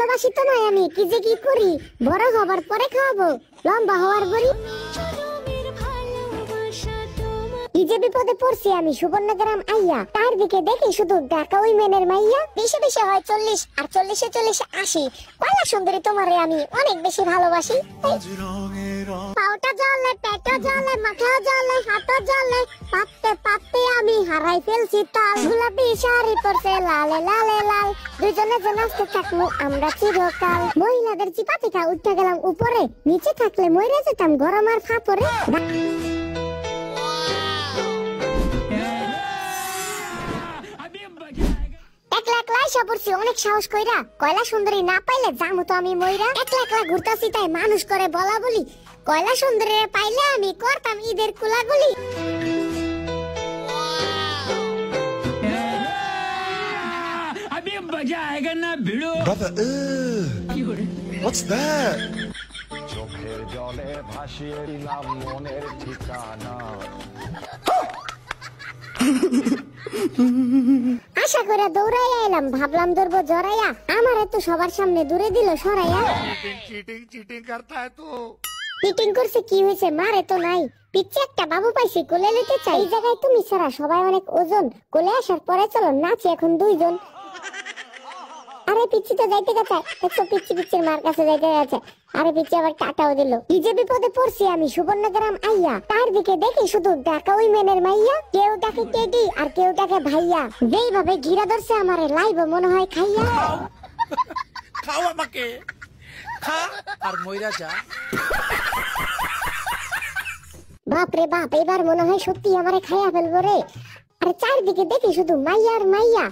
ভালোবাসি তো নয় আমি, কি যে কি করি, বড় হবার পরে খাওয়াবো, লম্বা হওয়ার পরই কি যে বিপদে পড়ছি আমি। সুবর্ণগ্রাম আইয়া তার দিকে দেখি শুধু ঢাকা উইমেনের মাইয়া। বেশি বেশি হয় 40, আর 40-এ 80। কয়লা সুন্দরী তোমারে আমি অনেক বেশি ভালোবাসি। পাওটা জ্বলে, পেটও জ্বলে, মাথাও জ্বলে, হাতও জ্বলে, পাততে পাততে আমি হারাই ফেলছি তাল। গোলাপি শাড়ি পরতে লালে লালে লাল, দুজনে যে নাচতে থাকবো আমরা চিরকাল। মহিলাদের চিপা থেকে উঠতে গেলাম উপরে, নিচে থাকলে মরে যেতাম গরম আর ফাপরে। অনেক সাহস কইরা কয়লা সুন্দরী না পাইলে জামু তো আমি মইরা। একলা একলা ঘুরতাছি তাই মানুষ করে বলা বলি, কয়লা সুন্দরী পাইলে আমি করতাম ঈদের কুলাগুলি। Brother, what's that? চোখের জলে ভাসিয়ে দিলাম মনের ঠিকানা। আশা করে দৌড়াইয়া এলাম, ভাবলাম ধরবো জড়াইয়া, আমার এত সবার সামনে দূরে দিল সরাইয়া। চিটিং करता है तू। পিটিং করছে কি হয়েছে, মারে তো নাই, পিচ্ছে একটা বাবু পাইছি কোলে নিতে চাই। এই জায়গায় তুমি ছাড়া সবাই অনেক ওজন, কোলে আসার পরে চলো নাচি এখন দুইজন। আরে পিচ্ছি তো যাইতে গেছে, দেখছো পিচ্ছি পিচ্ছির মার কাছে যাইতে গেছে। আরে পিচ্ছি আবার টাটাও দিল। কি যে বিপদে পড়ছি আমি। সুবর্ণগ্রাম আইয়া তার দিকে দেখি শুধু ঢাকা উইমেনের মাইয়া। কেউ ডাকে টেডি আর কেউ ডাকে ভাইয়া। যেইভাবে ঘিরা ধরছে আমারে লাইব মনে হয় খাইয়া। খাও আমাকে, খা আর মইরা যা। বাপ রে বাপ, এবার মনে হয় সত্যি আমারে খাইয়া ফেলবো রে। আরে চারদিকে দেখি শুধু মাইয়া আর মাইয়া।